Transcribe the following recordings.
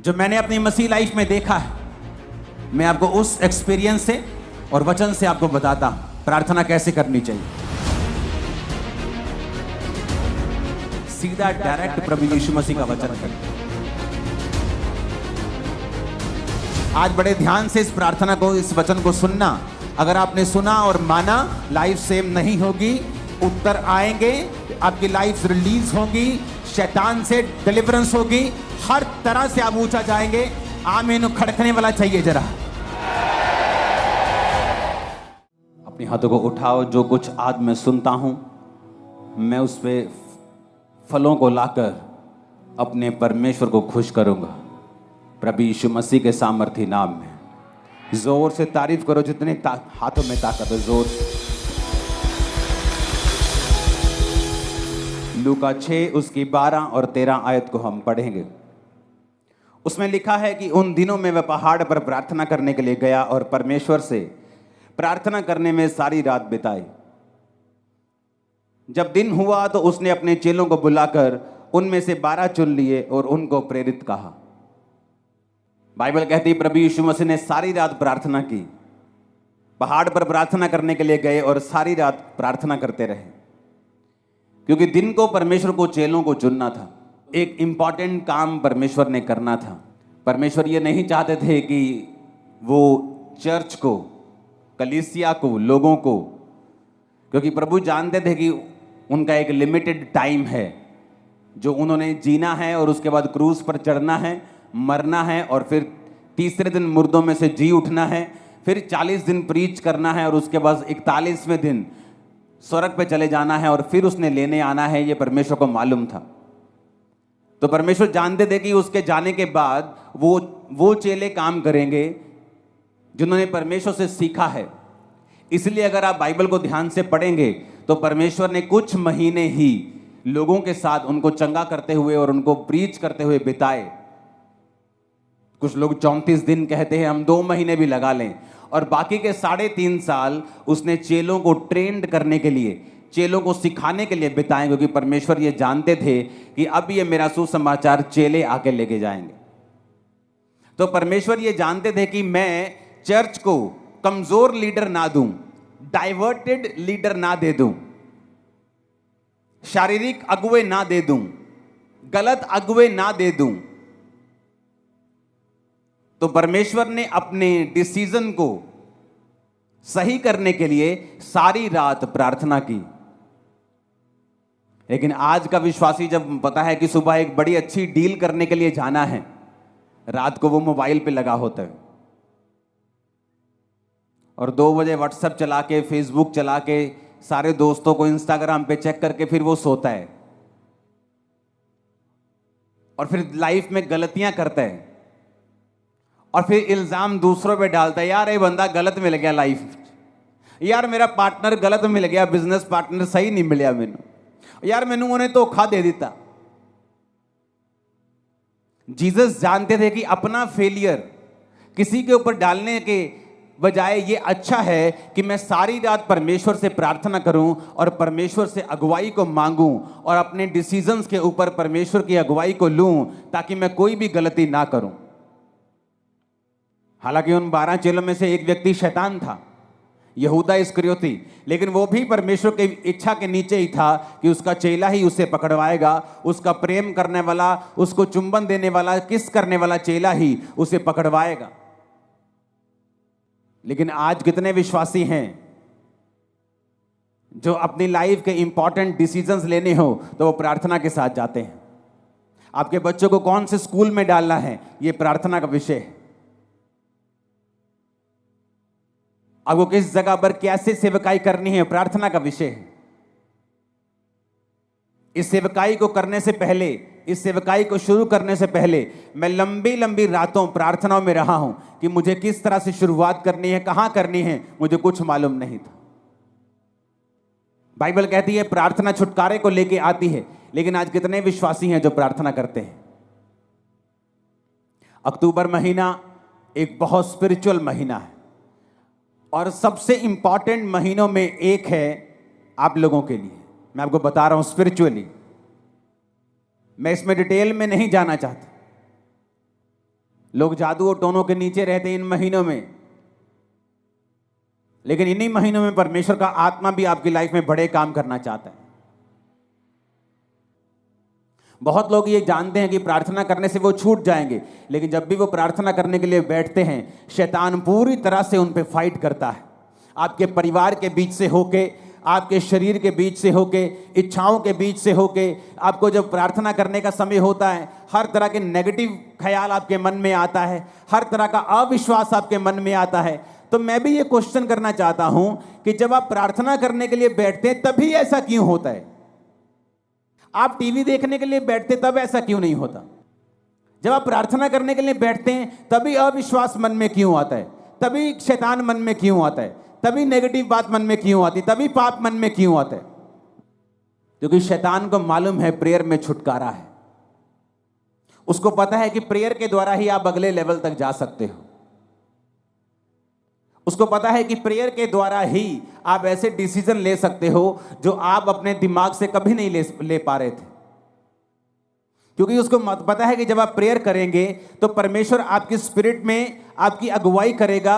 जो मैंने अपनी मसीह लाइफ में देखा है, मैं आपको उस एक्सपीरियंस से और वचन से आपको बताता हूं प्रार्थना कैसे करनी चाहिए। सीधा डायरेक्ट प्रभु यीशु मसीह का वचन करें। आज बड़े ध्यान से इस प्रार्थना को, इस वचन को सुनना। अगर आपने सुना और माना, लाइफ सेम नहीं होगी, उत्तर आएंगे, आपकी लाइफ रिलीज होगी, शैतान से डिलीवरेंस होगी, हर तरह से आप ऊंचा जाएंगे। आमीन खड़कने वाला चाहिए जरा। अपने हाथों को उठाओ। जो कुछ आज मैं सुनता हूं, मैं उस पे फलों को लाकर अपने परमेश्वर को खुश करूंगा प्रभु यीशु मसीह के सामर्थी नाम में। जोर से तारीफ करो, जितने हाथों में ताकत है, जोर से। लूका 6 उसकी 12 और 13 आयत को हम पढ़ेंगे। उसमें लिखा है कि उन दिनों में वह पहाड़ पर प्रार्थना करने के लिए गया और परमेश्वर से प्रार्थना करने में सारी रात बिताई। जब दिन हुआ तो उसने अपने चेलों को बुलाकर उनमें से 12 चुन लिए और उनको प्रेरित कहा। बाइबल कहती है प्रभु यीशु मसीह ने सारी रात प्रार्थना की, पहाड़ पर प्रार्थना करने के लिए गए और सारी रात प्रार्थना करते रहे, क्योंकि दिन को परमेश्वर को चेलों को चुनना था। एक इंपॉर्टेंट काम परमेश्वर ने करना था। परमेश्वर ये नहीं चाहते थे कि वो चर्च को, कलीसिया को, लोगों को, क्योंकि प्रभु जानते थे कि उनका एक लिमिटेड टाइम है जो उन्होंने जीना है और उसके बाद क्रूस पर चढ़ना है, मरना है और फिर तीसरे दिन मुर्दों में से जी उठना है, फिर 40 दिन प्रीच करना है और उसके बाद 41वें दिन स्वर्ग पे चले जाना है और फिर उसने लेने आना है। ये परमेश्वर को मालूम था। तो परमेश्वर जानते थे कि उसके जाने के बाद वो चेले काम करेंगे जिन्होंने परमेश्वर से सीखा है। इसलिए अगर आप बाइबल को ध्यान से पढ़ेंगे तो परमेश्वर ने कुछ महीने ही लोगों के साथ उनको चंगा करते हुए और उनको प्रीच करते हुए बिताए। कुछ लोग 34 दिन कहते हैं, हम 2 महीने भी लगा लें। और बाकी के 3.5 साल उसने चेलों को ट्रेंड करने के लिए, चेलों को सिखाने के लिए बिताए, क्योंकि परमेश्वर ये जानते थे कि अब ये मेरा सुसमाचार चेले आके लेके जाएंगे। तो परमेश्वर ये जानते थे कि मैं चर्च को कमजोर लीडर ना दूं, डाइवर्टेड लीडर ना दे दूं, शारीरिक अगुवे ना दे दूं, गलत अगुवे ना दे दूं। तो परमेश्वर ने अपने डिसीजन को सही करने के लिए सारी रात प्रार्थना की। लेकिन आज का विश्वासी जब पता है कि सुबह एक बड़ी अच्छी डील करने के लिए जाना है, रात को वो मोबाइल पे लगा होता है और 2 बजे व्हाट्सएप चला के, फेसबुक चला के, सारे दोस्तों को इंस्टाग्राम पे चेक करके फिर वो सोता है और फिर लाइफ में गलतियां करता है और फिर इल्जाम दूसरों पे डालता है। यार ये बंदा गलत मिल गया लाइफ, यार मेरा पार्टनर गलत मिल गया, बिजनेस पार्टनर सही नहीं मिलिया मैनू, यार मैनू उन्हें धोखा दे दिता। जीसस जानते थे कि अपना फेलियर किसी के ऊपर डालने के बजाय ये अच्छा है कि मैं सारी रात परमेश्वर से प्रार्थना करूं और परमेश्वर से अगुवाई को मांगूं और अपने डिसीजंस के ऊपर परमेश्वर की अगुवाई को लूं, ताकि मैं कोई भी गलती ना करूं। हालांकि उन 12 चेलों में से एक व्यक्ति शैतान था, यहूदा इस्करियोती, लेकिन वो भी परमेश्वर की इच्छा के नीचे ही था कि उसका चेला ही उसे पकड़वाएगा। उसका प्रेम करने वाला, उसको चुंबन देने वाला, किस करने वाला चेला ही उसे पकड़वाएगा। लेकिन आज कितने विश्वासी हैं जो अपनी लाइफ के इंपॉर्टेंट डिसीजंस लेने हो तो वो प्रार्थना के साथ जाते हैं। आपके बच्चों को कौन से स्कूल में डालना है, ये प्रार्थना का विषय है। आपको किस जगह पर कैसे सेवकाई करनी है, प्रार्थना का विषय है। इस सेवकाई को करने से पहले, इस सेवकाई को शुरू करने से पहले मैं लंबी लंबी रातों प्रार्थनाओं में रहा हूं कि मुझे किस तरह से शुरुआत करनी है, कहां करनी है, मुझे कुछ मालूम नहीं था। बाइबल कहती है प्रार्थना छुटकारे को लेके आती है, लेकिन आज कितने विश्वासी हैं जो प्रार्थना करते हैं। अक्टूबर महीना एक बहुत स्पिरिचुअल महीना है और सबसे इंपॉर्टेंट महीनों में एक है आप लोगों के लिए। मैं आपको बता रहा हूं स्पिरिचुअली, मैं इसमें डिटेल में नहीं जाना चाहता, लोग जादू और टोनों के नीचे रहते हैं इन महीनों में, लेकिन इन्हीं महीनों में परमेश्वर का आत्मा भी आपकी लाइफ में बड़े काम करना चाहता है। बहुत लोग ये जानते हैं कि प्रार्थना करने से वो छूट जाएंगे, लेकिन जब भी वो प्रार्थना करने के लिए बैठते हैं, शैतान पूरी तरह से उन पे फाइट करता है। आपके परिवार के बीच से होके, आपके शरीर के बीच से होके, इच्छाओं के बीच से होके, आपको जब प्रार्थना करने का समय होता है, हर तरह के नेगेटिव ख्याल आपके मन में आता है, हर तरह का अविश्वास आपके मन में आता है। तो मैं भी ये क्वेश्चन करना चाहता हूं कि जब आप प्रार्थना करने के लिए बैठते हैं तभी ऐसा क्यों होता है? आप टीवी देखने के लिए बैठते तब ऐसा क्यों नहीं होता? जब आप प्रार्थना करने के लिए बैठते हैं तभी अविश्वास मन में क्यों आता है? तभी शैतान मन में क्यों आता है? तभी नेगेटिव बात मन में क्यों आती? तभी पाप मन में क्यों आता है? क्योंकि शैतान को मालूम है प्रेयर में छुटकारा है। उसको पता है कि प्रेयर के द्वारा ही आप अगले लेवल तक जा सकते हो। उसको पता है कि प्रेयर के द्वारा ही आप ऐसे डिसीजन ले सकते हो जो आप अपने दिमाग से कभी नहीं ले पा रहे थे। क्योंकि उसको पता है कि जब आप प्रेयर करेंगे तो परमेश्वर आपकी स्पिरिट में आपकी अगुवाई करेगा।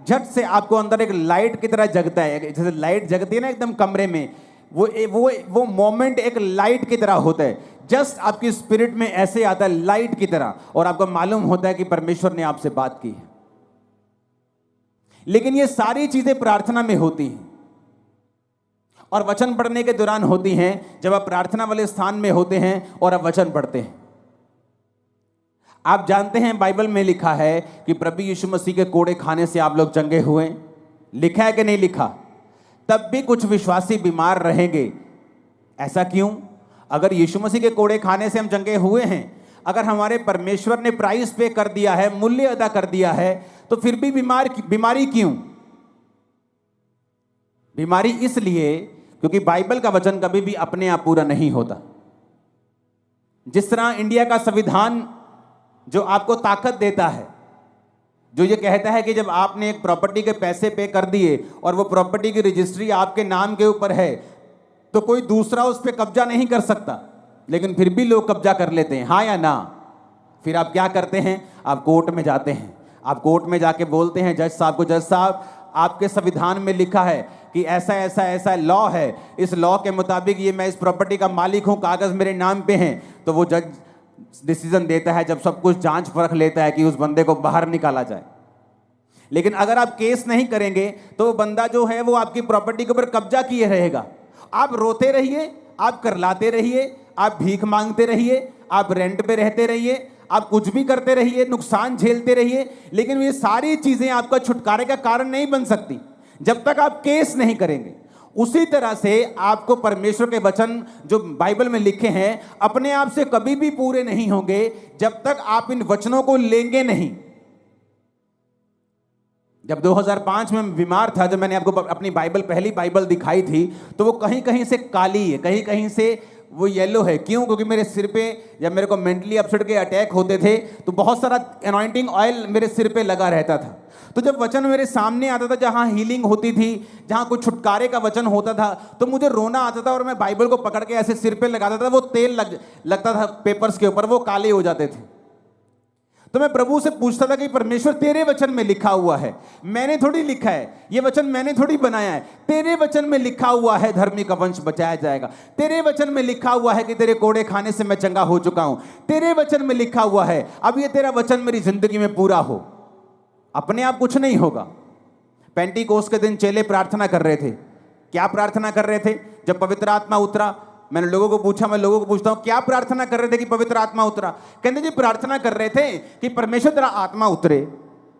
झट से आपको अंदर एक लाइट की तरह जगता है, जैसे लाइट जगती है ना एकदम कमरे में, वो मोमेंट एक लाइट की तरह होता है। जस्ट आपकी स्पिरिट में ऐसे आता है लाइट की तरह, और आपको मालूम होता है कि परमेश्वर ने आपसे बात की है। लेकिन ये सारी चीजें प्रार्थना में होती हैं और वचन पढ़ने के दौरान होती हैं, जब आप प्रार्थना वाले स्थान में होते हैं और आप वचन पढ़ते हैं। आप जानते हैं बाइबल में लिखा है कि प्रभु यीशु मसीह के कोड़े खाने से आप लोग चंगे हुए। लिखा है कि नहीं लिखा? तब भी कुछ विश्वासी बीमार रहेंगे। ऐसा क्यों? अगर यीशु मसीह के कोड़े खाने से हम चंगे हुए हैं, अगर हमारे परमेश्वर ने प्राइस पे कर दिया है, मूल्य अदा कर दिया है, तो फिर भी बीमारी क्यों? बीमारी इसलिए क्योंकि बाइबल का वचन कभी भी अपने आप पूरा नहीं होता। जिस तरह इंडिया का संविधान जो आपको ताकत देता है, जो ये कहता है कि जब आपने एक प्रॉपर्टी के पैसे पे कर दिए और वो प्रॉपर्टी की रजिस्ट्री आपके नाम के ऊपर है, तो कोई दूसरा उस पर कब्जा नहीं कर सकता, लेकिन फिर भी लोग कब्जा कर लेते हैं। हाँ या ना? फिर आप क्या करते हैं? आप कोर्ट में जाते हैं। आप कोर्ट में जाके बोलते हैं जज साहब को, जज साहब आपके संविधान में लिखा है कि ऐसा ऐसा ऐसा लॉ है, इस लॉ के मुताबिक ये मैं इस प्रॉपर्टी का मालिक हूं, कागज मेरे नाम पे हैं। तो वो जज डिसीजन देता है, जब सब कुछ जांच परख लेता है, कि उस बंदे को बाहर निकाला जाए। लेकिन अगर आप केस नहीं करेंगे तो वो बंदा जो है वो आपकी प्रॉपर्टी के ऊपर कब्जा किए रहेगा। आप रोते रहिए, आप करलाते रहिए, आप भीख मांगते रहिए, आप रेंट पे रहते रहिए, आप कुछ भी करते रहिए, नुकसान झेलते रहिए, लेकिन ये सारी चीजें आपका छुटकारे का कारण नहीं बन सकती जब तक आप केस नहीं करेंगे। उसी तरह से आपको परमेश्वर के वचन जो बाइबल में लिखे हैं अपने आप से कभी भी पूरे नहीं होंगे जब तक आप इन वचनों को लेंगे नहीं। जब 2005 में बीमार था, जब मैंने आपको अपनी पहली बाइबल दिखाई थी, तो वो कहीं कहीं से काली है, कहीं कहीं से वो येलो है। क्यों? क्योंकि मेरे सिर पे जब मेरे को मेंटली अपसेट के अटैक होते थे तो बहुत सारा अनॉइंटिंग ऑयल मेरे सिर पे लगा रहता था। तो जब वचन मेरे सामने आता था, जहां हीलिंग होती थी, जहां कुछ छुटकारे का वचन होता था, तो मुझे रोना आता था और मैं बाइबल को पकड़ के ऐसे सिर पे लगाता था। वो तेल लगता था पेपर्स के ऊपर, वो काले हो जाते थे। तो मैं प्रभु से पूछता था कि परमेश्वर तेरे वचन में लिखा हुआ है, मैंने थोड़ी लिखा है, ये वचन मैंने थोड़ी बनाया है। तेरे वचन में लिखा हुआ है धर्मी का वंश बचाया जाएगा। तेरे वचन में लिखा हुआ है कि तेरे कोड़े खाने से मैं चंगा हो चुका हूं। तेरे वचन में लिखा हुआ है, अब ये तेरा वचन मेरी जिंदगी में पूरा हो। अपने आप कुछ नहीं होगा। पेंटिकोस्ट के दिन चेले प्रार्थना कर रहे थे। क्या प्रार्थना कर रहे थे? जब पवित्र आत्मा उतरा, मैंने लोगों को पूछा, मैं लोगों को पूछता हूं क्या प्रार्थना कर रहे थे कि पवित्र आत्मा उतरा? कहते जी प्रार्थना कर रहे थे कि परमेश्वर तेरा आत्मा उतरे।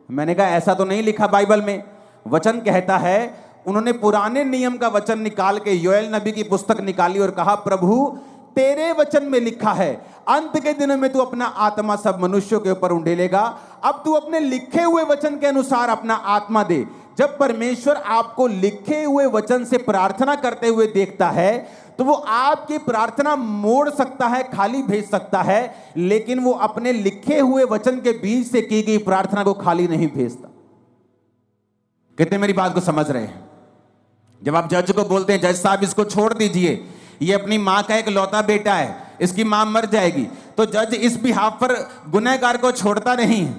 मैंने कहा ऐसा तो नहीं लिखा बाइबल में। वचन कहता है, उन्होंने पुराने नियम का वचन निकाल के योएल नबी की पुस्तक निकाली और कहा प्रभु तेरे वचन में लिखा है अंत के दिनों में तू अपना आत्मा सब मनुष्यों के ऊपर उंडेलेगा। अब तू अपने लिखे हुए वचन के अनुसार अपना आत्मा दे। जब परमेश्वर आपको लिखे हुए वचन से प्रार्थना करते हुए देखता है तो वो आपकी प्रार्थना मोड़ सकता है, खाली भेज सकता है, लेकिन वो अपने लिखे हुए वचन के बीच से की गई प्रार्थना को खाली नहीं भेजता। कितने मेरी बात को समझ रहे हैं? जब आप जज को बोलते हैं जज साहब इसको छोड़ दीजिए, ये अपनी मां का एक लौता बेटा है, इसकी मां मर जाएगी, तो जज इस बिहाफ पर गुनहगार को छोड़ता नहीं है।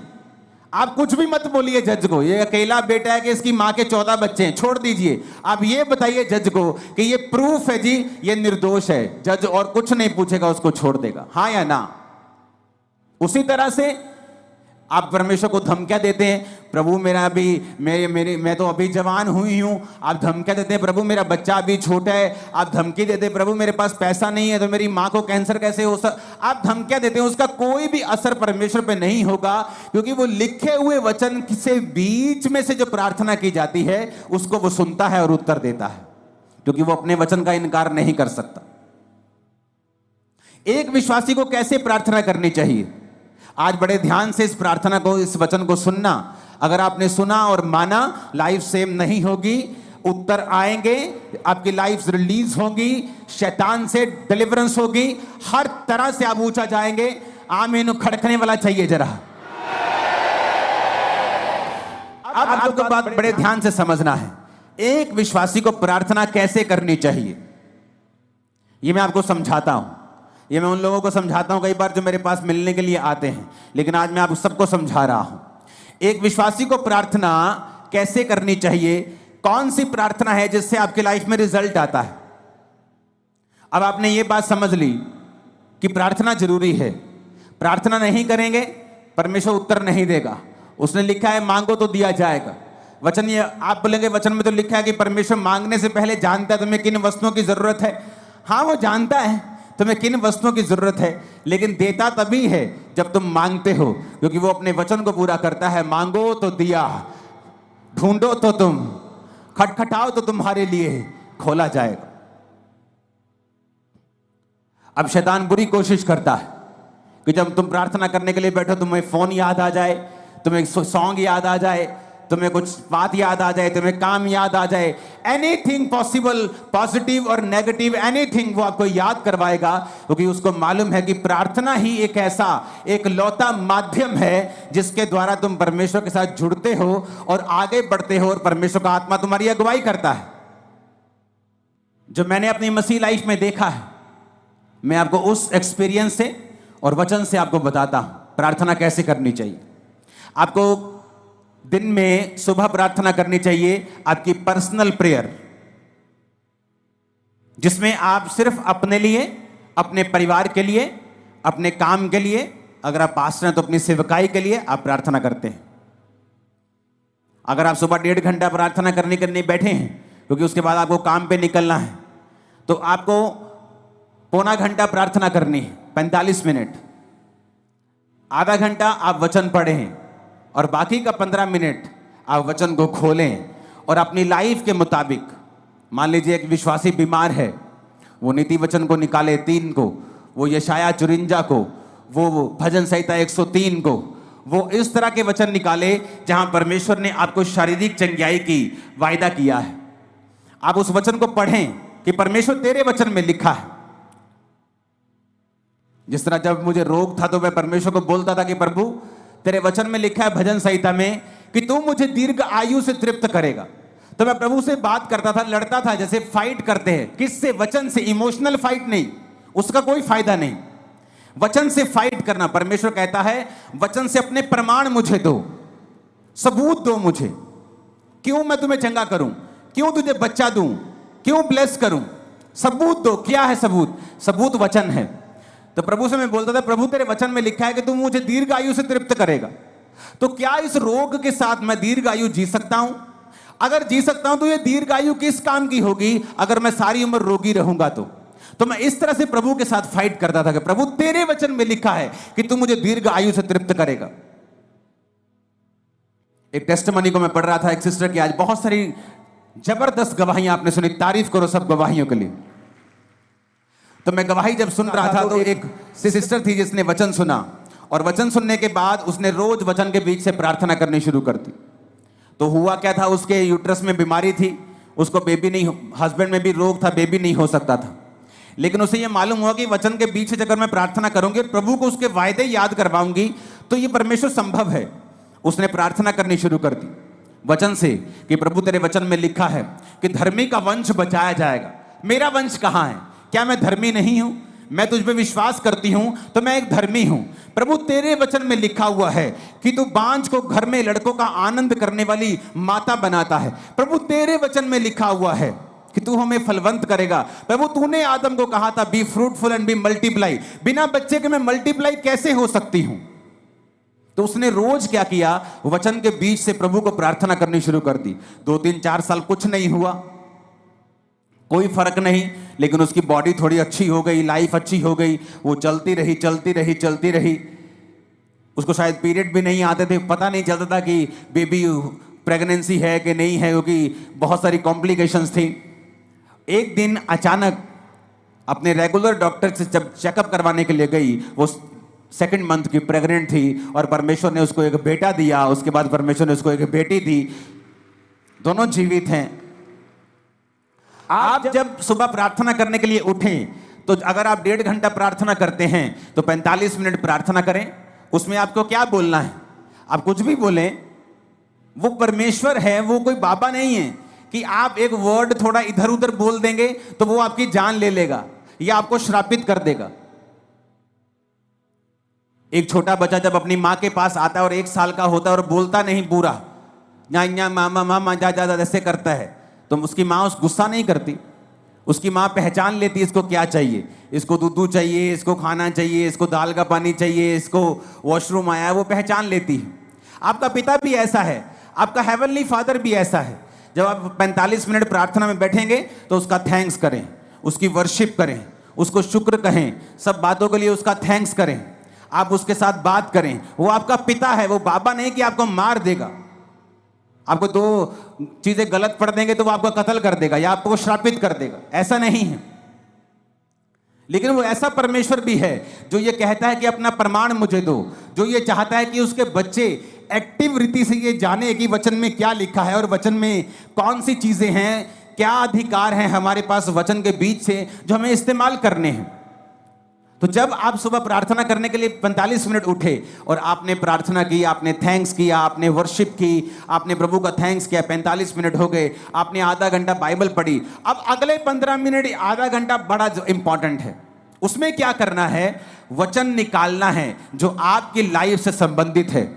आप कुछ भी मत बोलिए जज को, ये अकेला बेटा है कि इसकी मां के 14 बच्चे हैं, छोड़ दीजिए। आप ये बताइए जज को कि ये प्रूफ है जी, ये निर्दोष है। जज और कुछ नहीं पूछेगा, उसको छोड़ देगा, हाँ या ना। उसी तरह से आप परमेश्वर को धमकियां देते हैं, प्रभु मेरा अभी मैं तो अभी जवान हुई हूं। आप धमकियां देते हैं, प्रभु मेरा बच्चा अभी छोटा है। आप धमकी देते हैं, प्रभु मेरे पास पैसा नहीं है तो मेरी मां को कैंसर कैसे हो आप धमकियां देते हैं। उसका कोई भी असर परमेश्वर पे नहीं होगा, क्योंकि वो लिखे हुए वचन से बीच में से जो प्रार्थना की जाती है उसको वो सुनता है और उत्तर देता है, क्योंकि वो अपने वचन का इनकार नहीं कर सकता। एक विश्वासी को कैसे प्रार्थना करनी चाहिए, आज बड़े ध्यान से इस प्रार्थना को, इस वचन को सुनना। अगर आपने सुना और माना, लाइफ सेम नहीं होगी, उत्तर आएंगे, आपकी लाइफ रिलीज होगी, शैतान से डिलीवरेंस होगी, हर तरह से आप ऊंचा जाएंगे। आमीन खड़कने वाला चाहिए जरा। अब आपको बात बड़े ध्यान से समझना है, एक विश्वासी को प्रार्थना कैसे करनी चाहिए, यह मैं आपको समझाता हूं। ये मैं उन लोगों को समझाता हूं कई बार जो मेरे पास मिलने के लिए आते हैं, लेकिन आज मैं आप सबको समझा रहा हूं। एक विश्वासी को प्रार्थना कैसे करनी चाहिए, कौन सी प्रार्थना है जिससे आपकी लाइफ में रिजल्ट आता है। अब आपने ये बात समझ ली कि प्रार्थना जरूरी है, प्रार्थना नहीं करेंगे परमेश्वर उत्तर नहीं देगा। उसने लिखा है मांगो तो दिया जाएगा। वचन, ये आप बोलेंगे वचन में तो लिखा है कि परमेश्वर मांगने से पहले जानता है तुम्हें किन वस्तुओं की जरूरत है। हाँ, वो जानता है तुम्हें किन वस्तुओं की जरूरत है, लेकिन देता तभी है जब तुम मांगते हो, क्योंकि वो अपने वचन को पूरा करता है। मांगो तो दिया, ढूंढो तो तुम, खटखटाओ तो तुम्हारे लिए खोला जाएगा। अब शैतान बुरी कोशिश करता है कि जब तुम प्रार्थना करने के लिए बैठो, तुम्हें फोन याद आ जाए, तुम्हें सॉन्ग याद आ जाए, तुम्हें कुछ बात याद आ जाए, तुम्हें काम याद आ जाए, एनीथिंग पॉसिबल, पॉजिटिव और नेगेटिव एनीथिंग वो आपको याद करवाएगा, क्योंकि उसको मालूम है कि प्रार्थना ही एक ऐसा एक लौता माध्यम है जिसके द्वारा तुम परमेश्वर के साथ जुड़ते हो और आगे बढ़ते हो, और परमेश्वर का आत्मा तुम्हारी अगुवाई करता है। जो मैंने अपनी मसीह लाइफ में देखा है, मैं आपको उस एक्सपीरियंस से और वचन से आपको बताता हूं प्रार्थना कैसे करनी चाहिए। आपको दिन में सुबह प्रार्थना करनी चाहिए, आपकी पर्सनल प्रेयर, जिसमें आप सिर्फ अपने लिए, अपने परिवार के लिए, अपने काम के लिए, अगर आप पास्टर हैं तो अपनी सेवकाई के लिए आप प्रार्थना करते हैं। अगर आप सुबह 1.5 घंटा प्रार्थना करने के लिए बैठे हैं, क्योंकि उसके बाद आपको काम पे निकलना है, तो आपको पौना घंटा प्रार्थना करनी है, 45 मिनट। आधा घंटा आप वचन पढ़ें और बाकी का 15 मिनट आप वचन को खोलें और अपनी लाइफ के मुताबिक, मान लीजिए एक विश्वासी बीमार है, वो नीति वचन को निकाले 3 को, वो यशाया 54 को, वो भजन संहिता 103 को, वो इस तरह के वचन निकाले जहां परमेश्वर ने आपको शारीरिक चंगाई की वायदा किया है। आप उस वचन को पढ़ें कि परमेश्वर तेरे वचन में लिखा है। जिस तरह जब मुझे रोग था तो मैं परमेश्वर को बोलता था कि प्रभु तेरे वचन में लिखा है भजन संहिता में कि तू मुझे दीर्घ आयु से तृप्त करेगा, तो मैं प्रभु से बात करता था, लड़ता था, जैसे फाइट करते हैं। किससे? वचन से। इमोशनल फाइट नहीं, उसका कोई फायदा नहीं। वचन से फाइट करना। परमेश्वर कहता है वचन से अपने प्रमाण मुझे दो, सबूत दो मुझे। क्यों मैं तुम्हें चंगा करूं, क्यों तुझे बच्चा दूं, क्यों ब्लेस करूं, सबूत दो। क्या है सबूत? सबूत वचन है। तो प्रभु से मैं बोलता था प्रभु तेरे वचन में लिखा है कि तू मुझे दीर्घ आयु से तृप्त करेगा, तो क्या इस रोग के साथ मैं दीर्घ आयु जी सकता हूं? अगर जी सकता हूं तो ये दीर्घ आयु किस काम की होगी अगर मैं सारी उम्र रोगी रहूंगा? तो मैं इस तरह से प्रभु के साथ फाइट करता था कि प्रभु तेरे वचन में लिखा है कि तू मुझे दीर्घ आयु से तृप्त करेगा। एक टेस्टिमनी को मैं पढ़ रहा था, एक सिस्टर की, आज बहुत सारी जबरदस्त गवाहियां आपने सुनी, तारीफ करो सब गवाहियों के लिए। तो मैं गवाही जब सुन रहा था तो एक सिस्टर थी जिसने वचन सुना, और वचन सुनने के बाद उसने रोज वचन के बीच से प्रार्थना करनी शुरू कर दी। तो हुआ क्या था, उसके यूट्रस में बीमारी थी, उसको बेबी नहीं, हस्बैंड में भी रोग था, बेबी नहीं हो सकता था। लेकिन उसे यह मालूम हुआ कि वचन के बीच से अगर मैं प्रार्थना करूंगी, प्रभु को उसके वायदे याद करवाऊंगी, तो ये परमेश्वर संभव है। उसने प्रार्थना करनी शुरू कर दी वचन से कि प्रभु तेरे वचन में लिखा है कि धर्मी का वंश बचाया जाएगा। मेरा वंश कहां है? क्या मैं धर्मी नहीं हूं? मैं तुझ पे विश्वास करती हूं तो मैं एक धर्मी हूं। प्रभु तेरे वचन में लिखा हुआ है कि तू बांझ को घर में लड़कों का आनंद करने वाली माता बनाता है। प्रभु तेरे वचन में लिखा हुआ है कि तू हमें फलवंत करेगा। प्रभु तूने आदम को कहा था be fruitful and be multiply. बिना बच्चे के मैं मल्टीप्लाई कैसे हो सकती हूं? तो उसने रोज क्या किया, वचन के बीच से प्रभु को प्रार्थना करनी शुरू कर दी। 2-3-4 साल कुछ नहीं हुआ, कोई फर्क नहीं, लेकिन उसकी बॉडी थोड़ी अच्छी हो गई, लाइफ अच्छी हो गई, वो चलती रही। उसको शायद पीरियड भी नहीं आते थे, पता नहीं चलता था कि बेबी प्रेगनेंसी है कि नहीं है, क्योंकि बहुत सारी कॉम्प्लिकेशंस थी। एक दिन अचानक अपने रेगुलर डॉक्टर से जब चेकअप करवाने के लिए गई, वो 2nd मंथ की प्रेग्नेंट थी और परमेश्वर ने उसको एक बेटा दिया। उसके बाद परमेश्वर ने उसको एक बेटी दी, दोनों जीवित हैं। आप जब सुबह प्रार्थना करने के लिए उठें तो अगर आप 1.5 घंटा प्रार्थना करते हैं तो 45 मिनट प्रार्थना करें। उसमें आपको क्या बोलना है? आप कुछ भी बोलें, वो परमेश्वर है, वो कोई बाबा नहीं है कि आप एक वर्ड थोड़ा इधर उधर बोल देंगे तो वो आपकी जान ले लेगा या आपको श्रापित कर देगा। एक छोटा बच्चा जब अपनी माँ के पास आता है और 1 साल का होता है और बोलता नहीं पूरा, या मामा मामा जा ऐसे करता है, तो उसकी माँ उस गुस्सा नहीं करती। उसकी माँ पहचान लेती है इसको क्या चाहिए, इसको दूध चाहिए, इसको खाना चाहिए, इसको दाल का पानी चाहिए, इसको वॉशरूम आया है, वो पहचान लेती है। आपका पिता भी ऐसा है, आपका हेवनली फादर भी ऐसा है। जब आप 45 मिनट प्रार्थना में बैठेंगे तो उसका थैंक्स करें, उसकी वर्शिप करें, उसको शुक्र कहें, सब बातों के लिए उसका थैंक्स करें, आप उसके साथ बात करें। वो आपका पिता है, वो बाबा नहीं कि आपको मार देगा। आपको 2 चीजें गलत पढ़ देंगे तो वो आपको कत्ल कर देगा या आपको श्रापित कर देगा, ऐसा नहीं है। लेकिन वो ऐसा परमेश्वर भी है जो ये कहता है कि अपना प्रमाण मुझे दो, जो ये चाहता है कि उसके बच्चे एक्टिव रीति से ये जाने कि वचन में क्या लिखा है और वचन में कौन सी चीजें हैं, क्या अधिकार हैं हमारे पास वचन के बीच से जो हमें इस्तेमाल करने हैं। तो जब आप सुबह प्रार्थना करने के लिए 45 मिनट उठे और आपने प्रार्थना की, आपने थैंक्स किया, आपने वर्शिप की, आपने प्रभु का थैंक्स किया, 45 मिनट हो गए, आपने आधा घंटा बाइबल पढ़ी। अब अगले 15 मिनट, आधा घंटा बड़ा इंपॉर्टेंट है। उसमें क्या करना है? वचन निकालना है जो आपकी लाइफ से संबंधित है।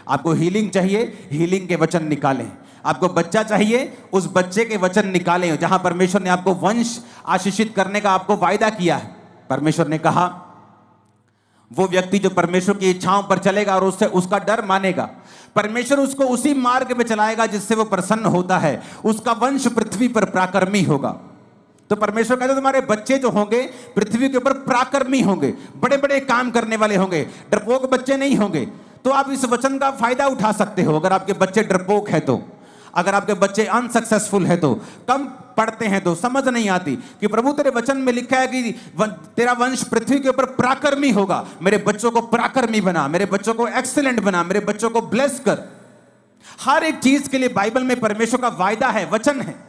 आपको हीलिंग चाहिए, हीलिंग के वचन निकालें। आपको बच्चा चाहिए, उस बच्चे के वचन निकालें। जहां परमेश्वर ने आपको वंश आशीषित करने का आपको वायदा किया है, परमेश्वर ने कहा वो व्यक्ति जो परमेश्वर की इच्छाओं पर चलेगा और उससे उसका डर मानेगा, परमेश्वर उसको उसी मार्ग में चलाएगा जिससे वो प्रसन्न होता है, उसका वंश पृथ्वी पर पराक्रमी होगा। तो परमेश्वर कहते तुम्हारे बच्चे जो होंगे पृथ्वी के ऊपर पराक्रमी होंगे, बड़े बड़े काम करने वाले होंगे, डरपोक बच्चे नहीं होंगे। तो आप इस वचन का फायदा उठा सकते हो। अगर आपके बच्चे डरपोक है तो, अगर आपके बच्चे अनसक्सेसफुल है तो, कम पढ़ते हैं तो, समझ नहीं आती कि प्रभु तेरे वचन में लिखा है कि तेरा वंश पृथ्वी के ऊपर पराक्रमी होगा, मेरे बच्चों को पराक्रमी बना, मेरे बच्चों को एक्सीलेंट बना, मेरे बच्चों को ब्लेस कर। हर एक चीज के लिए बाइबल में परमेश्वर का वायदा है, वचन है।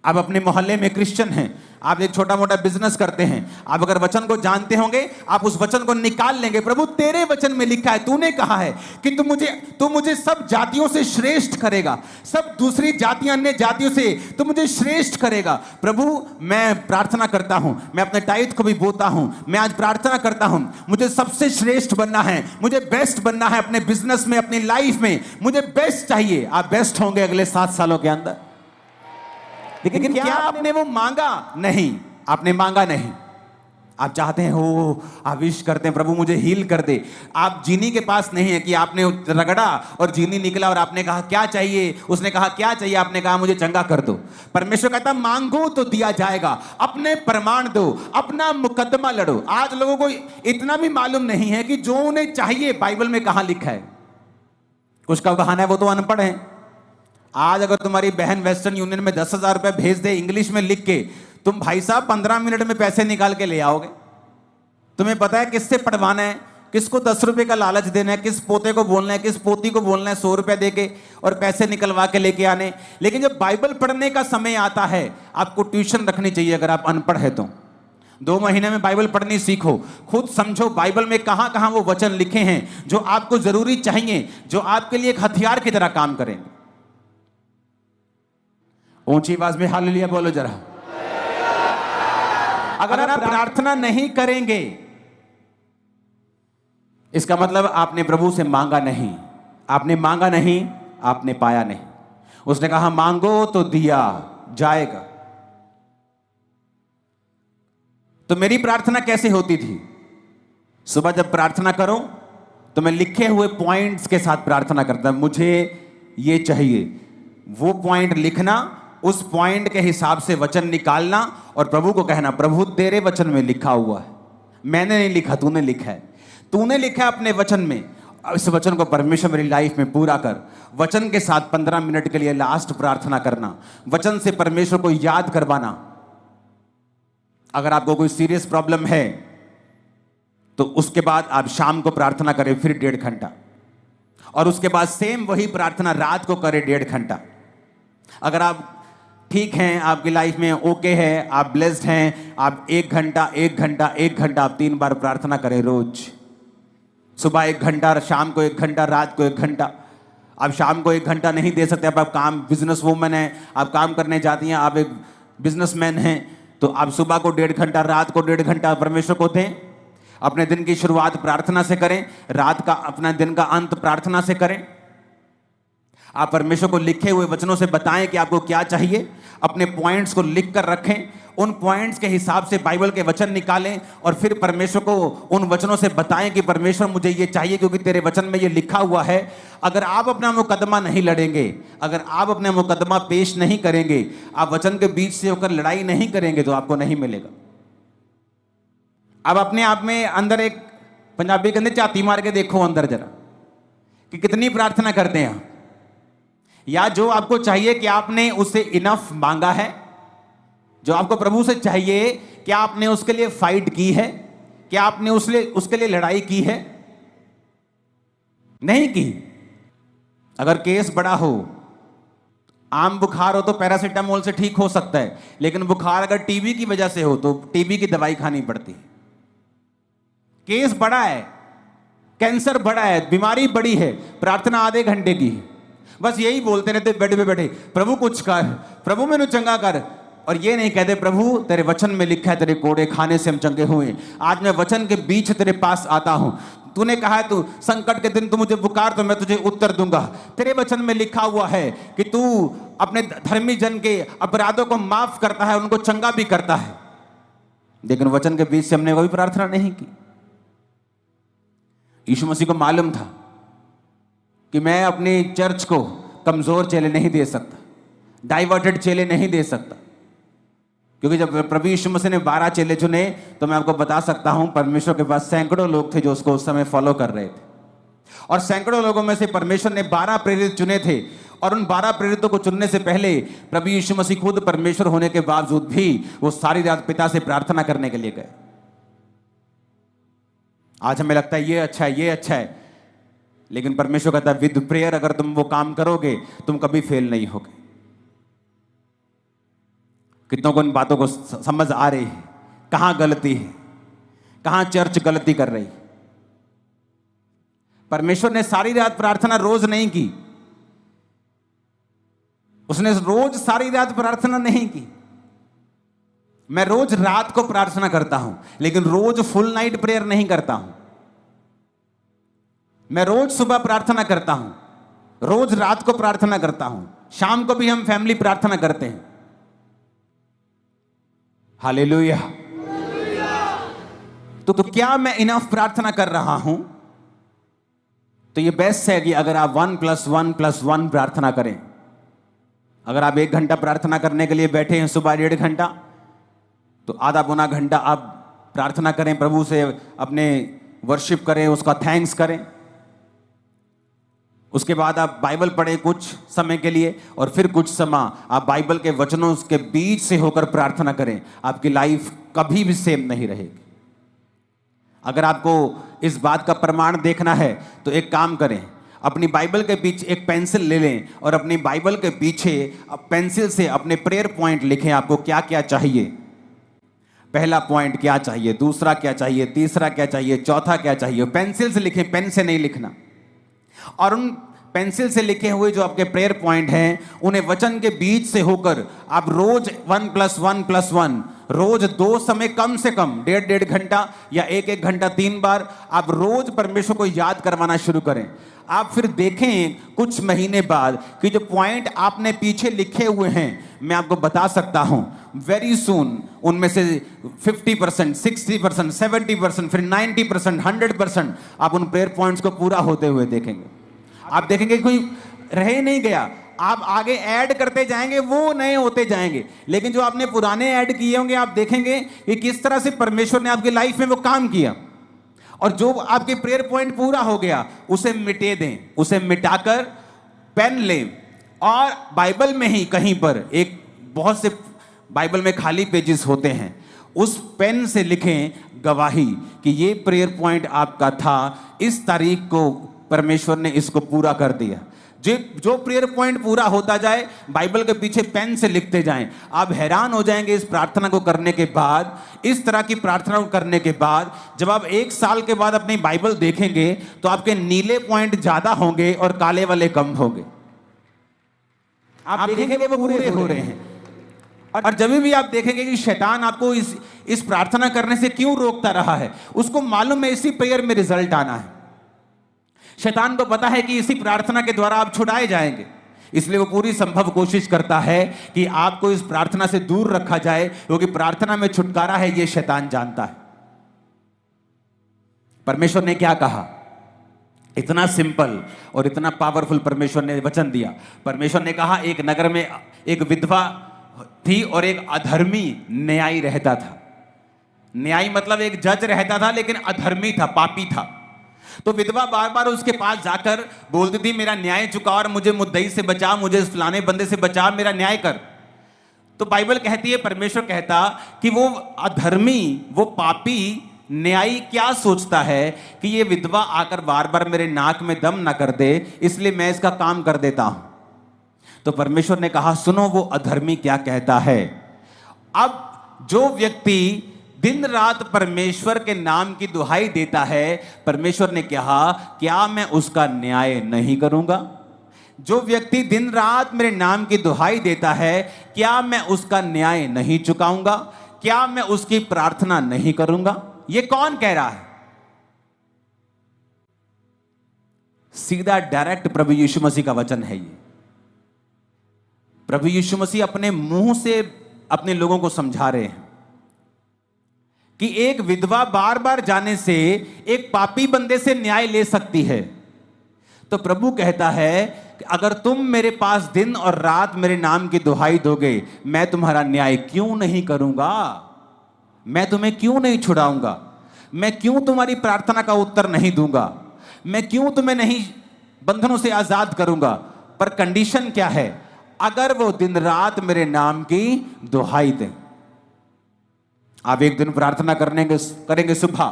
आप अपने मोहल्ले में क्रिश्चियन हैं, आप एक छोटा मोटा बिजनेस करते हैं, आप अगर वचन को जानते होंगे आप उस वचन को निकाल लेंगे। प्रभु तेरे वचन में लिखा है, तूने कहा है कि तू मुझे सब जातियों से श्रेष्ठ करेगा, सब दूसरी जातियां अन्य जातियों से तू मुझे श्रेष्ठ करेगा। प्रभु मैं प्रार्थना करता हूं, मैं अपने टाइट को भी बोता हूं, मैं आज प्रार्थना करता हूं, मुझे सबसे श्रेष्ठ बनना है, मुझे बेस्ट बनना है अपने बिजनेस में, अपनी लाइफ में मुझे बेस्ट चाहिए। आप बेस्ट होंगे अगले 7 सालों के अंदर। लेकिन क्या आपने वो मांगा? नहीं, आपने मांगा नहीं। आप चाहते हैं हो, आप विश करते हैं प्रभु मुझे हील कर दे। आप जीनी के पास नहीं है कि आपने रगड़ा और जीनी निकला और आपने कहा क्या चाहिए, उसने कहा क्या चाहिए, आपने कहा मुझे चंगा कर दो। परमेश्वर कहता मांगो तो दिया जाएगा, अपने प्रमाण दो, अपना मुकदमा लड़ो। आज लोगों को इतना भी मालूम नहीं है कि जो उन्हें चाहिए बाइबल में कहां लिखा है। कुछ का बहाना है वो तो अनपढ़ है। आज अगर तुम्हारी बहन वेस्टर्न यूनियन में 10,000 रुपए भेज दे इंग्लिश में लिख के, तुम भाई साहब 15 मिनट में पैसे निकाल के ले आओगे। तुम्हें पता है किससे पढ़वाना है, किसको 10 रुपए का लालच देना है, किस पोते को बोलना है, किस पोती को बोलना है 100 रुपए देके और पैसे निकलवा के लेके आने। लेकिन जब बाइबल पढ़ने का समय आता है, आपको ट्यूशन रखनी चाहिए अगर आप अनपढ़ है तो। 2 महीने में बाइबल पढ़नी सीखो, खुद समझो बाइबल में कहां कहां वो वचन लिखे हैं जो आपको जरूरी चाहिए, जो आपके लिए एक हथियार की तरह काम करेंगे। ऊंची आवाज में हालेलुया बोलो जरा। अगर आप प्रार्थना नहीं करेंगे, इसका मतलब आपने प्रभु से मांगा नहीं। आपने मांगा नहीं, आपने पाया नहीं। उसने कहा मांगो तो दिया जाएगा। तो मेरी प्रार्थना कैसे होती थी? सुबह जब प्रार्थना करो तो मैं लिखे हुए पॉइंट्स के साथ प्रार्थना करता, मुझे ये चाहिए, वो पॉइंट लिखना, उस पॉइंट के हिसाब से वचन निकालना और प्रभु को कहना, प्रभु तेरे वचन में लिखा हुआ है, मैंने नहीं लिखा, तूने लिखा है, तूने लिखा है अपने वचन में, इस वचन को परमेश्वर मेरी लाइफ में पूरा कर। वचन के साथ 15 मिनट के लिए लास्ट प्रार्थना करना, वचन से परमेश्वर को याद करवाना। अगर आपको कोई सीरियस प्रॉब्लम है तो उसके बाद आप शाम को प्रार्थना करें फिर 1.5 घंटा, और उसके बाद सेम वही प्रार्थना रात को करें 1.5 घंटा। अगर आप ठीक हैं, आपकी लाइफ में ओके है, आप ब्लेस्ड हैं, आप 1 घंटा 1 घंटा 1 घंटा आप 3 बार प्रार्थना करें रोज। सुबह 1 घंटा, शाम को 1 घंटा, रात को 1 घंटा। आप शाम को 1 घंटा नहीं दे सकते, आप काम, बिजनेस वूमन है, आप काम करने जाती हैं, आप एक बिजनेसमैन हैं, तो आप सुबह को 1.5 घंटा, रात को 1.5 घंटा परमेश्वर को दें। अपने दिन की शुरुआत प्रार्थना से करें, रात का अपना दिन का अंत प्रार्थना से करें। आप परमेश्वर को लिखे हुए वचनों से बताएं कि आपको क्या चाहिए, अपने पॉइंट्स को लिख कर रखें, उन पॉइंट्स के हिसाब से बाइबल के वचन निकालें और फिर परमेश्वर को उन वचनों से बताएं कि परमेश्वर मुझे ये चाहिए क्योंकि तेरे वचन में ये लिखा हुआ है। अगर आप अपना मुकदमा नहीं लड़ेंगे, अगर आप अपना मुकदमा पेश नहीं करेंगे, आप वचन के बीच से होकर लड़ाई नहीं करेंगे तो आपको नहीं मिलेगा। अब अपने आप में अंदर एक, पंजाबी के अंदर चाती मार के देखो अंदर जरा कि कितनी प्रार्थना करते हैं आप, या जो आपको चाहिए कि आपने उससे इनफ मांगा है, जो आपको प्रभु से चाहिए क्या आपने उसके लिए फाइट की है, क्या आपने उसके लिए लड़ाई की है? नहीं की। अगर केस बड़ा हो, आम बुखार हो तो पैरासीटामोल से ठीक हो सकता है, लेकिन बुखार अगर टीबी की वजह से हो तो टीबी की दवाई खानी पड़ती है। केस बड़ा है, कैंसर बड़ा है, बीमारी बड़ी है, प्रार्थना आधे घंटे की है, बस यही बोलते रहते बेड पे बैठे, प्रभु कुछ कर, प्रभु मैंने चंगा कर, और ये नहीं कहते प्रभु तेरे वचन में लिखा है तेरे कोड़े खाने से हम चंगे हुए। आज मैं वचन के बीच तेरे पास आता हूं, तूने कहा है तू संकट के दिन तू मुझे पुकार तो मैं तुझे उत्तर दूंगा। तेरे वचन में लिखा हुआ है कि तू अपने धर्मी जन के अपराधों को माफ करता है, उनको चंगा भी करता है, लेकिन वचन के बीच से हमने कोई प्रार्थना नहीं की। यीशु मसीह को मालूम था कि मैं अपनी चर्च को कमजोर चेले नहीं दे सकता, डाइवर्टेड चेले नहीं दे सकता, क्योंकि जब प्रभु यीशु मसीह ने 12 चेले चुने तो मैं आपको बता सकता हूं परमेश्वर के पास सैकड़ों लोग थे जो उसको उस समय फॉलो कर रहे थे, और सैकड़ों लोगों में से परमेश्वर ने 12 प्रेरित चुने थे, और उन 12 प्रेरितों को चुनने से पहले प्रभु यीशु मसीह खुद परमेश्वर होने के बावजूद भी वो सारी रात पिता से प्रार्थना करने के लिए गए। आज हमें लगता है ये अच्छा है, ये अच्छा है, लेकिन परमेश्वर कहता है विद प्रेयर अगर तुम वो काम करोगे तुम कभी फेल नहीं होगे। कितनों को इन बातों को समझ आ रही है? कहां गलती है, कहां चर्च गलती कर रही? परमेश्वर ने सारी रात प्रार्थना रोज नहीं की, उसने रोज सारी रात प्रार्थना नहीं की। मैं रोज रात को प्रार्थना करता हूं, लेकिन रोज फुल नाइट प्रेयर नहीं करता हूं। मैं रोज सुबह प्रार्थना करता हूं, रोज रात को प्रार्थना करता हूं, शाम को भी हम फैमिली प्रार्थना करते हैं। हालेलुया। तो क्या मैं इनफ प्रार्थना कर रहा हूं? तो ये बेस्ट है कि अगर आप 1+1+1 प्रार्थना करें। अगर आप 1 घंटा प्रार्थना करने के लिए बैठे हैं सुबह 1.5 घंटा, तो आधा पौना घंटा आप प्रार्थना करें, प्रभु से अपने वर्शिप करें, उसका थैंक्स करें। उसके बाद आप बाइबल पढ़ें कुछ समय के लिए, और फिर कुछ समय आप बाइबल के वचनों के बीच से होकर प्रार्थना करें। आपकी लाइफ कभी भी सेम नहीं रहेगी। अगर आपको इस बात का प्रमाण देखना है तो एक काम करें, अपनी बाइबल के पीछे एक पेंसिल ले लें और अपनी बाइबल के पीछे पेंसिल से अपने प्रेयर पॉइंट लिखें, आपको क्या क्या चाहिए। पहला पॉइंट क्या चाहिए, दूसरा क्या चाहिए, तीसरा क्या चाहिए, चौथा क्या चाहिए। पेंसिल से लिखें, पेन से नहीं लिखना। और उन पेंसिल से लिखे हुए जो आपके प्रेयर पॉइंट हैं उन्हें वचन के बीच से होकर आप रोज 1+1+1 रोज 2 समय कम से कम 1.5 घंटा या 1 घंटा 3 बार आप रोज परमेश्वर को याद करवाना शुरू करें। आप फिर देखें कुछ महीने बाद कि जो पॉइंट आपने पीछे लिखे हुए हैं, मैं आपको बता सकता हूं वेरी सून उनमें से 50%, 60%, 70%, फिर 90%, 100% आप उन प्रेयर पॉइंट्स को पूरा होते हुए देखेंगे। आप देखेंगे कोई रह ही नहीं गया, आप आगे ऐड करते जाएंगे, वो नए होते जाएंगे। लेकिन जो आपने पुराने ऐड किए होंगे, आप देखेंगे कि किस तरह से परमेश्वर ने आपकी लाइफ में वो काम किया। और जो आपके प्रेयर पॉइंट पूरा हो गया, उसे मिटे दें, उसे मिटाकर पेन लें और बाइबल में ही कहीं पर एक बहुत से बाइबल में खाली पेजेस होते हैं, उस पेन से लिखें गवाही कि ये प्रेयर पॉइंट आपका था, इस तारीख को परमेश्वर ने इसको पूरा कर दिया। जो प्रेयर पॉइंट पूरा होता जाए, बाइबल के पीछे पेन से लिखते जाएं। आप हैरान हो जाएंगे इस प्रार्थना को करने के बाद, इस तरह की प्रार्थना को करने के बाद, जब आप 1 साल के बाद अपनी बाइबल देखेंगे तो आपके नीले पॉइंट ज्यादा होंगे और काले वाले कम होंगे। आप देखेंगे वो पूरे हो रहे हैं। और जब भी आप देखेंगे कि शैतान आपको इस प्रार्थना करने से क्यों रोकता रहा है, उसको मालूम है इसी प्रेयर में रिजल्ट आना है। शैतान को पता है कि इसी प्रार्थना के द्वारा आप छुड़ाए जाएंगे, इसलिए वो पूरी संभव कोशिश करता है कि आपको इस प्रार्थना से दूर रखा जाए, क्योंकि प्रार्थना में छुटकारा है, ये शैतान जानता है। परमेश्वर ने क्या कहा? इतना सिंपल और इतना पावरफुल परमेश्वर ने वचन दिया। परमेश्वर ने कहा, एक नगर में एक विधवा थी और एक अधर्मी न्यायी रहता था। न्यायी मतलब एक जज रहता था, लेकिन अधर्मी था, पापी था। तो विधवा बार बार उसके पास जाकर बोलती थी, मेरा न्याय चुका और मुझे मुद्दई से बचा, मुझे इस फलाने बंदे से बचा, मेरा न्याय कर। तो बाइबल कहती है, परमेश्वर कहता कि वो अधर्मी, वो पापी न्यायी क्या सोचता है कि ये विधवा आकर बार बार मेरे नाक में दम ना कर दे, इसलिए मैं इसका काम कर देता हूं। तो परमेश्वर ने कहा, सुनो वो अधर्मी क्या कहता है। अब जो व्यक्ति दिन रात परमेश्वर के नाम की दुहाई देता है, परमेश्वर ने कहा, क्या मैं उसका न्याय नहीं करूंगा? जो व्यक्ति दिन रात मेरे नाम की दुहाई देता है, क्या मैं उसका न्याय नहीं चुकाऊंगा? क्या मैं उसकी प्रार्थना नहीं करूंगा? ये कौन कह रहा है? सीधा डायरेक्ट प्रभु यीशु मसीह का वचन है ये। प्रभु यीशु मसीह अपने मुंह से अपने लोगों को समझा रहे हैं कि एक विधवा बार बार जाने से एक पापी बंदे से न्याय ले सकती है। तो प्रभु कहता है कि अगर तुम मेरे पास दिन और रात मेरे नाम की दुहाई दोगे, मैं तुम्हारा न्याय क्यों नहीं करूंगा? मैं तुम्हें क्यों नहीं छुड़ाऊंगा? मैं क्यों तुम्हारी प्रार्थना का उत्तर नहीं दूंगा? मैं क्यों तुम्हें नहीं बंधनों से आजाद करूंगा? पर कंडीशन क्या है? अगर वो दिन रात मेरे नाम की दुहाई दें। आप एक दिन प्रार्थना करेंगे सुबह,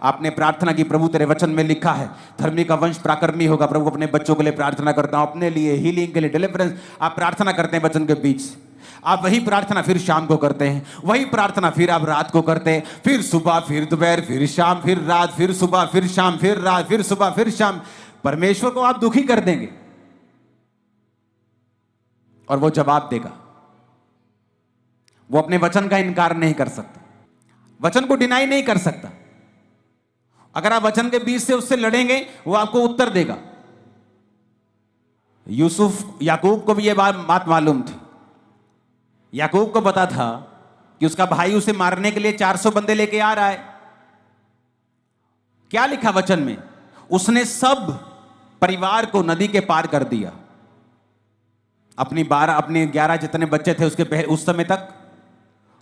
आपने प्रार्थना की, प्रभु तेरे वचन में लिखा है धर्मी का वंश पराक्रमी होगा। प्रभु अपने बच्चों के लिए प्रार्थना करता हूं, अपने लिए हीलिंग के लिए, डिलीवरेंस। आप प्रार्थना करते हैं वचन के बीच, आप वही प्रार्थना फिर शाम को करते हैं, वही प्रार्थना फिर आप रात को करते हैं, फिर सुबह, फिर दोपहर, फिर शाम, फिर रात, फिर सुबह, फिर शाम, फिर रात, फिर सुबह, फिर शाम। परमेश्वर को आप दुखी कर देंगे और वो जवाब देगा। वो अपने वचन का इनकार नहीं कर सकता, वचन को डिनाई नहीं कर सकता। अगर आप वचन के बीच से उससे लड़ेंगे, वो आपको उत्तर देगा। याकूब को भी यह बात मालूम थी। याकूब को पता था कि उसका भाई उसे मारने के लिए 400 बंदे लेके आ रहा है। क्या लिखा वचन में? उसने सब परिवार को नदी के पार कर दिया। अपने 11 जितने बच्चे थे उसके उस समय तक,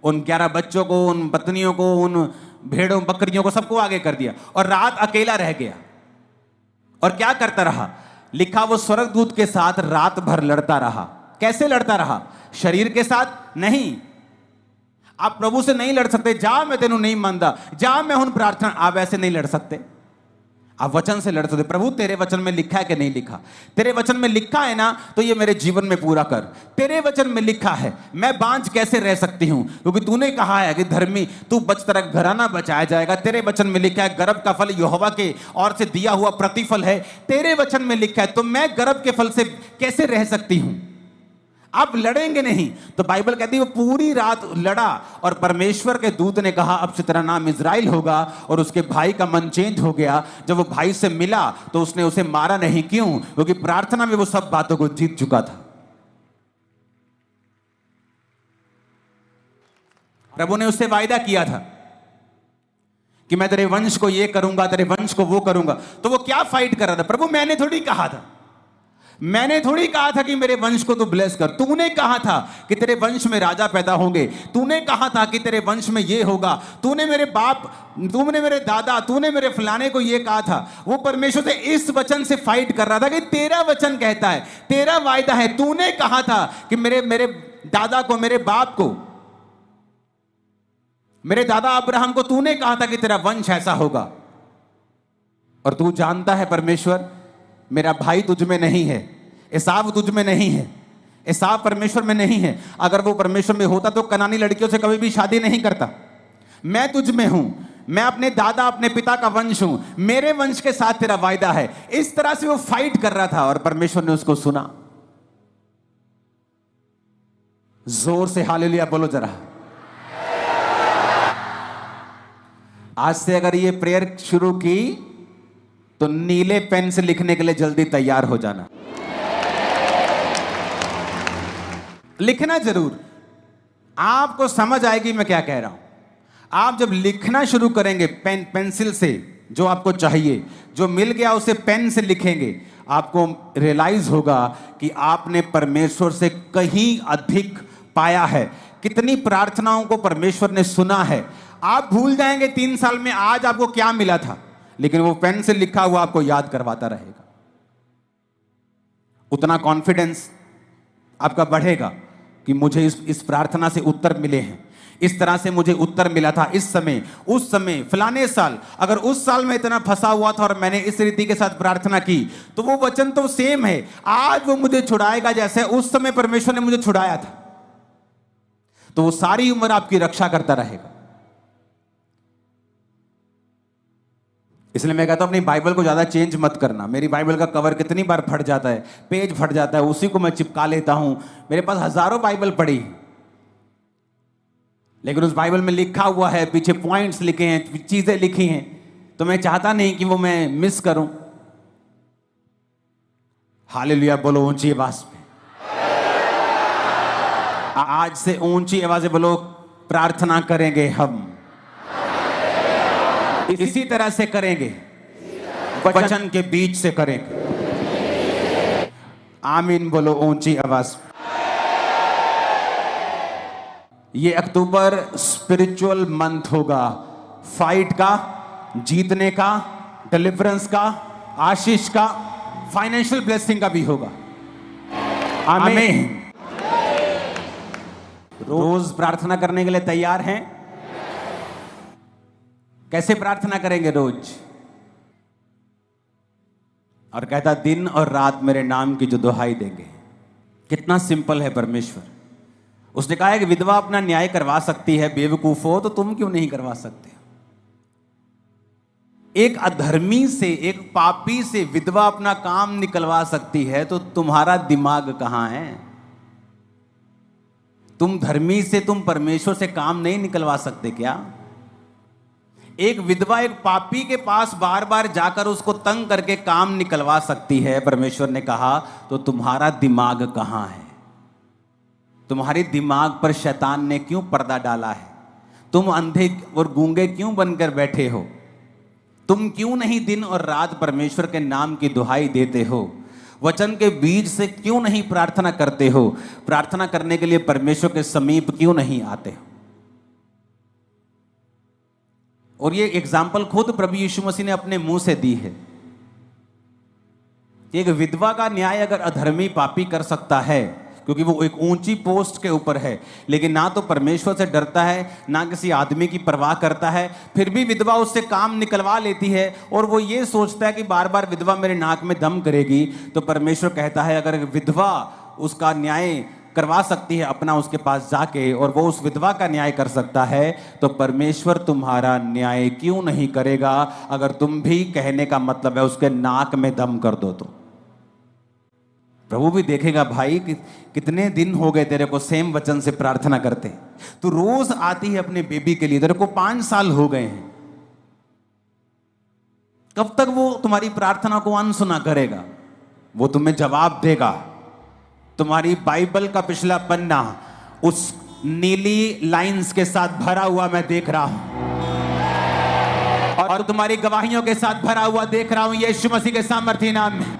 उन 11 बच्चों को, उन पत्नियों को, उन भेड़ों बकरियों को, सबको आगे कर दिया और रात अकेला रह गया। और क्या करता रहा? लिखा वो स्वर्गदूत के साथ रात भर लड़ता रहा। कैसे लड़ता रहा? शरीर के साथ नहीं। आप प्रभु से नहीं लड़ सकते, जा मैं तेनू नहीं मानता, जा मैं हूं प्रार्थना, आप ऐसे नहीं लड़ सकते। आप वचन से लड़ सकते। प्रभु तेरे वचन में लिखा है कि नहीं लिखा? तेरे वचन में लिखा है ना, तो ये मेरे जीवन में पूरा कर। तेरे वचन में लिखा है, मैं बांझ कैसे रह सकती हूं? क्योंकि तूने कहा है कि धर्मी तू बच, तेरा घराना बचाया जाएगा। तेरे वचन में लिखा है गर्भ का फल यहोवा के और से दिया हुआ प्रतिफल है। तेरे वचन में लिखा है, तो मैं गर्भ के फल से कैसे रह सकती हूं? आप लड़ेंगे नहीं। तो बाइबल कहती है वो पूरी रात लड़ा और परमेश्वर के दूत ने कहा अब से तेरा नाम इज़राइल होगा। और उसके भाई का मन चेंज हो गया। जब वो भाई से मिला तो उसने उसे मारा नहीं। क्यों? क्योंकि प्रार्थना में वो सब बातों को जीत चुका था। प्रभु ने उससे वायदा किया था कि मैं तेरे वंश को ये करूंगा, तेरे वंश को वो करूंगा। तो वो क्या फाइट कर रहा था? प्रभु मैंने थोड़ी कहा था कि मेरे वंश को तू ब्लेस कर। तूने कहा था कि तेरे वंश में राजा पैदा होंगे। तूने कहा था कि तेरे वंश में ये होगा। तूने मेरे बाप, तूने मेरे दादा, तूने मेरे फलाने को ये कहा था। वो परमेश्वर से इस वचन से फाइट कर रहा था कि तेरा वचन कहता है, तेरा वायदा है, तूने कहा था कि मेरे दादा को, मेरे बाप को, मेरे दादा अब्राहम को तूने कहा था कि तेरा वंश ऐसा होगा। और तू जानता है परमेश्वर, मेरा भाई तुझ में नहीं है, एसाव तुझ में नहीं है, एसाव परमेश्वर में नहीं है। अगर वो परमेश्वर में होता तो कनानी लड़कियों से कभी भी शादी नहीं करता। मैं तुझ में हूं, मैं अपने दादा, अपने पिता का वंश हूं, मेरे वंश के साथ तेरा वायदा है। इस तरह से वो फाइट कर रहा था और परमेश्वर ने उसको सुना। जोर से हालेलुया बोलो जरा। आज से अगर ये प्रेयर शुरू की तो नीले पेन से लिखने के लिए जल्दी तैयार हो जाना। लिखना जरूर, आपको समझ आएगी मैं क्या कह रहा हूं। आप जब लिखना शुरू करेंगे पेंसिल से, जो आपको चाहिए, जो मिल गया उसे पेन से लिखेंगे, आपको रियलाइज होगा कि आपने परमेश्वर से कहीं अधिक पाया है। कितनी प्रार्थनाओं को परमेश्वर ने सुना है। आप भूल जाएंगे 3 साल में आज आपको क्या मिला था, लेकिन वो पेन से लिखा हुआ आपको याद करवाता रहेगा। उतना कॉन्फिडेंस आपका बढ़ेगा कि मुझे इस प्रार्थना से उत्तर मिले हैं, इस तरह से मुझे उत्तर मिला था इस समय, उस समय, फलाने साल। अगर उस साल में इतना फंसा हुआ था और मैंने इस रीति के साथ प्रार्थना की तो वो वचन तो सेम है, आज वो मुझे छुड़ाएगा जैसे उस समय परमेश्वर ने मुझे छुड़ाया था। तो वो सारी उम्र आपकी रक्षा करता रहेगा। इसलिए मैं कहता हूं अपनी बाइबल को ज्यादा चेंज मत करना। मेरी बाइबल का कवर कितनी बार फट जाता है, पेज फट जाता है, उसी को मैं चिपका लेता हूं। मेरे पास हजारों बाइबल पड़ी, लेकिन उस बाइबल में लिखा हुआ है, पीछे पॉइंट्स लिखे हैं, चीजें लिखी हैं, तो मैं चाहता नहीं कि वो मैं मिस करूं। हालेलुया बोलो ऊंची आवाज में। आज से ऊंची आवाज से बोलो, प्रार्थना करेंगे हम, इसी तरह से करेंगे, वचन के बीच से करेंगे। आमीन बोलो ऊंची आवाज। ये अक्टूबर स्पिरिचुअल मंथ होगा, फाइट का, जीतने का, डिलीवरेंस का, आशीष का, फाइनेंशियल ब्लेसिंग का भी होगा। आमीन। रोज प्रार्थना करने के लिए तैयार हैं? कैसे प्रार्थना करेंगे रोज? और कहता दिन और रात मेरे नाम की जो दुहाई देंगे। कितना सिंपल है परमेश्वर। उसने कहा है कि विधवा अपना न्याय करवा सकती है, बेवकूफ हो तो तुम क्यों नहीं करवा सकते? एक अधर्मी से, एक पापी से विधवा अपना काम निकलवा सकती है, तो तुम्हारा दिमाग कहां है? तुम धर्मी से, तुम परमेश्वर से काम नहीं निकलवा सकते क्या? एक विधवा एक पापी के पास बार बार जाकर उसको तंग करके काम निकलवा सकती है, परमेश्वर ने कहा, तो तुम्हारा दिमाग कहां है? तुम्हारे दिमाग पर शैतान ने क्यों पर्दा डाला है? तुम अंधे और गूंगे क्यों बनकर बैठे हो? तुम क्यों नहीं दिन और रात परमेश्वर के नाम की दुहाई देते हो? वचन के बीज से क्यों नहीं प्रार्थना करते हो? प्रार्थना करने के लिए परमेश्वर के समीप क्यों नहीं आते हो? और ये एग्जाम्पल खुद प्रभु यीशु मसीह ने अपने मुंह से दी है। एक विधवा का न्याय अगर अधर्मी पापी कर सकता है, क्योंकि वो एक ऊंची पोस्ट के ऊपर है, लेकिन ना तो परमेश्वर से डरता है, ना किसी आदमी की परवाह करता है, फिर भी विधवा उससे काम निकलवा लेती है और वो ये सोचता है कि बार बार विधवा मेरे नाक में दम करेगी, तो परमेश्वर कहता है अगर विधवा उसका न्याय करवा सकती है अपना उसके पास जाके, और वो उस विधवा का न्याय कर सकता है, तो परमेश्वर तुम्हारा न्याय क्यों नहीं करेगा? अगर तुम भी कहने का मतलब है उसके नाक में दम कर दो तो। प्रभु भी देखेगा भाई कि कितने दिन हो गए तेरे को सेम वचन से प्रार्थना करते, तू रोज आती है अपने बेबी के लिए, तेरे को 5 साल हो गए हैं, कब तक वो तुम्हारी प्रार्थना को अनसुना करेगा? वो तुम्हें जवाब देगा। तुम्हारी बाइबल का पिछला पन्ना उस नीली लाइंस के साथ भरा हुआ मैं देख रहा हूं, और तुम्हारी गवाहियों के साथ भरा हुआ देख रहा हूं, यीशु मसीह के सामर्थी नाम में।